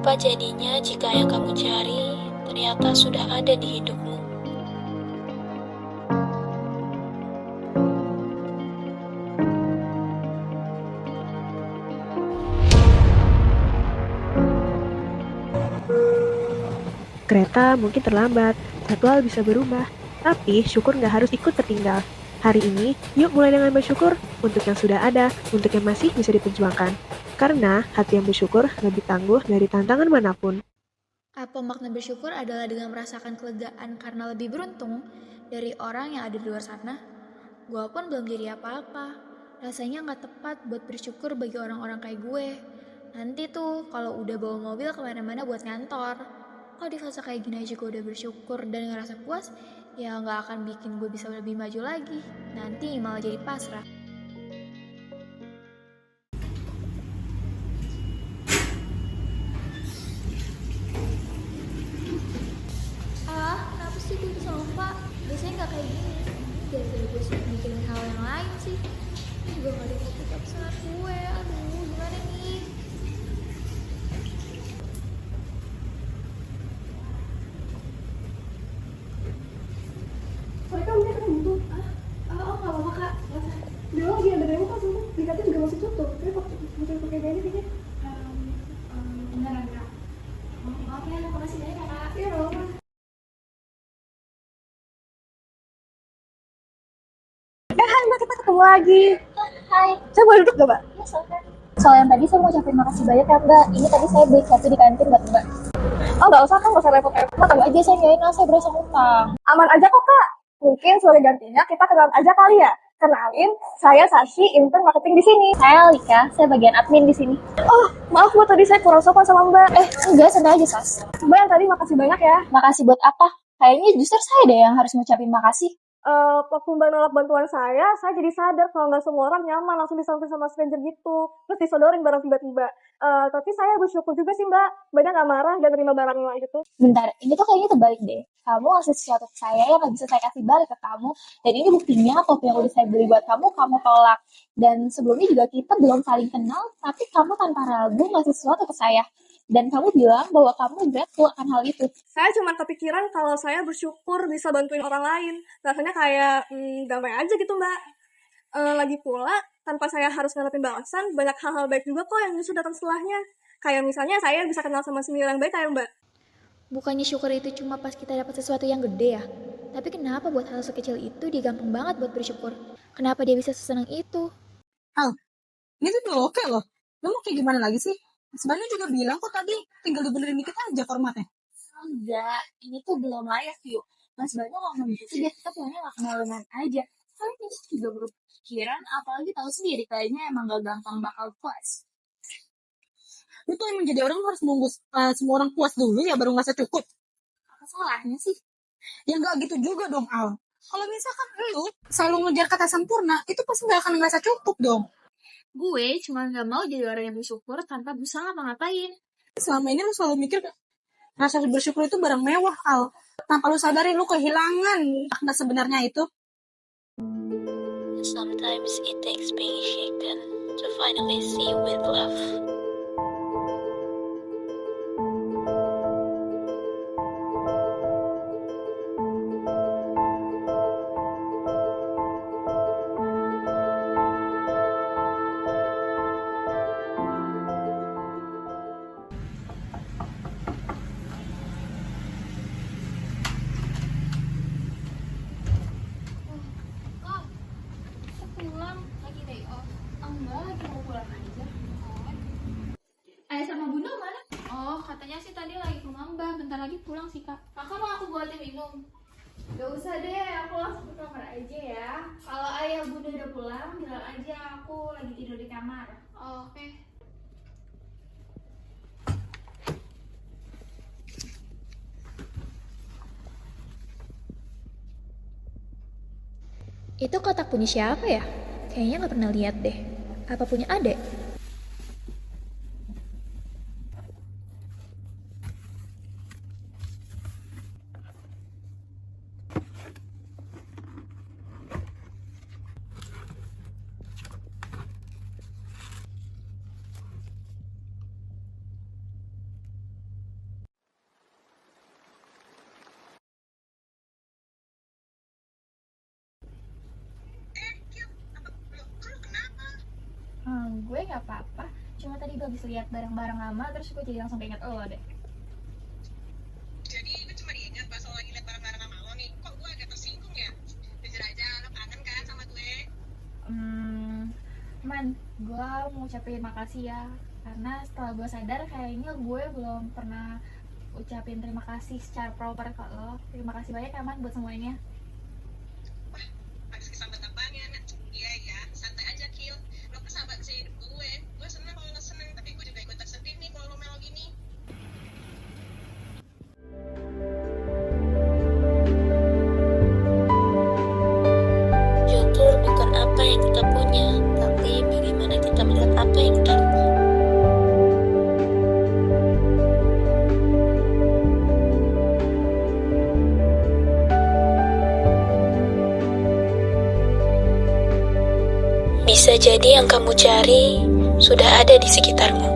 Apa jadinya jika yang kamu cari ternyata sudah ada di hidupmu? Kereta mungkin terlambat, jadwal bisa berubah, tapi syukur nggak harus ikut tertinggal. Hari ini, yuk mulai dengan bersyukur untuk yang sudah ada, untuk yang masih bisa diperjuangkan. Karena hati yang bersyukur lebih tangguh dari tantangan manapun. Apa makna bersyukur adalah dengan merasakan kelegaan karena lebih beruntung dari orang yang ada di luar sana? Gue pun belum jadi apa-apa. Rasanya nggak tepat buat bersyukur bagi orang-orang kayak gue. Nanti tuh kalau udah bawa mobil kemana-mana buat ngantor. Kalau di fase kayak gini aja gue udah bersyukur dan ngerasa puas, ya nggak akan bikin gue bisa lebih maju lagi. Nanti malah jadi pasrah. Kenapa sih gue bisa lupa? Biasanya nggak kayak gini. Gara-gara gue sibuk mikirin hal yang lain sih. Ini juga gak ada yang pick up pesanan gue. Aduh, gimana nih? Mereka mungkin ada butuh. Oh, nggak apa-apa kak. Dia lagi ada demo kak, sumpah. Dikatnya juga masih tutup. Tapi pakai gaya ini kayaknya. Beneran kak. Maaf ya, makasih banyak ya kak. Iya, nggak apa-apa. Hai mbak, kita ketemu lagi. Hai. Saya boleh duduk gak mbak? Ya, soal yang tadi saya mau ucapin makasih banyak ya mbak. Ini tadi saya beli kopi di kantin buat mbak. Oh nggak usah, kan nggak usah repot-repot. Tahu aja saya nyobain, saya berasa utang. Aman aja kok kak. Mungkin sebagai gantinya kita kenalan aja kali ya. Kenalin, saya Sashi, intern marketing di sini. Saya Lika, saya bagian admin di sini. Oh, maaf mbak, tadi saya kurang sopan sama mbak. Enggak, santai aja Sas. Mbak yang tadi makasih banyak ya. Makasih buat apa? Kayaknya justru saya deh yang harus ngucapin makasih. Waktu mbak nolak bantuan saya jadi sadar kalau nggak semua orang nyaman langsung disampaikan sama stranger gitu. Terus disodorin barang tiba-tiba. Tapi saya bersyukur juga sih mbak. Mbaknya nggak marah dan terima barangnya gitu. Bentar, ini tuh kayaknya terbalik deh. Kamu ngasih sesuatu ke saya yang gak bisa saya kasih balik ke kamu. Dan ini buktinya kopi yang udah saya beli buat kamu tolak. Dan sebelumnya juga kita belum saling kenal, tapi kamu tanpa ragu ngasih sesuatu ke saya. Dan kamu bilang bahwa kamu grateful akan hal itu. Saya cuma kepikiran kalau saya bersyukur bisa bantuin orang lain. Rasanya kayak damai aja gitu mbak. Lagi pula, tanpa saya harus ngarepin balasan, banyak hal-hal baik juga kok yang justru datang setelahnya. Kayak misalnya saya bisa kenal sama senior yang baik kayak mbak. Bukannya syukur itu cuma pas kita dapat sesuatu yang gede ya? Tapi kenapa buat hal sekecil itu dia gampang banget buat bersyukur? Kenapa dia bisa sesenang itu? Ini tuh udah oke loh. Lu mau kayak gimana lagi sih? Sebenarnya juga bilang kok tadi tinggal dibenerin dikit aja formatnya. Enggak, ini tuh belum layak yuk. Mas banyak ngomong gitu dia tetap punya gak kenal aja. Kalian pasti juga berpikiran, apalagi tahu sendiri kayaknya emang gak gampang bakal puas. Lu tuh emang jadi orang harus nunggu semua orang puas dulu ya baru ngerasa cukup. Apa salahnya sih? Ya nggak gitu juga dong, Al. Kalau misalkan lu selalu ngejar kata sempurna, itu pasti nggak akan ngerasa cukup dong. Gue cuma gak mau jadi orang yang bersyukur tanpa berusaha ngapa-ngapain. Selama ini lu selalu mikir rasa bersyukur itu barang mewah, Al. Tanpa lu sadarin lu kehilangan makna sebenarnya itu. Sometimes it takes being shaken to finally see with love. Pulang lagi day off. Enggak, lagi mau pulang aja. Ayah sama bunda mana? Oh, katanya sih tadi lagi ke Mamba. Bentar lagi pulang sih kak. Kakak mau aku buatin minum? Gak usah deh, aku langsung ke kamar aja ya. Kalau ayah bunda udah pulang, bilang aja aku lagi tidur di kamar. Oke. Itu kotak punya siapa ya? Kayaknya nggak pernah lihat deh. Apa punya adek? gue nggak apa-apa. Cuma tadi gue habis lihat barang-barang lama, terus gue jadi langsung keinget lo deh. Jadi itu cuma diingat pas lo lagi liat barang-barang sama lo nih. Kok gue agak tersinggung ya? Jujur aja, lo kangen kan sama gue? Man, gue mau ucapin makasih ya. Karena setelah gue sadar kayaknya gue belum pernah ucapin terima kasih secara proper ke lo. Terima kasih banyak ya Man buat semuanya. Wah, habis kesambet apanya, Nat? Iya, santai aja, Kil. Lo kesahabat sehidup gue. Gue seneng kalau lo seneng, tapi gue juga ikut tersedih nih kalau lo melo gini. Syukur bukan apa yang kita punya, tapi bagaimana kita melihat apa yang kita punya. Bisa jadi yang kamu cari sudah ada di sekitarmu.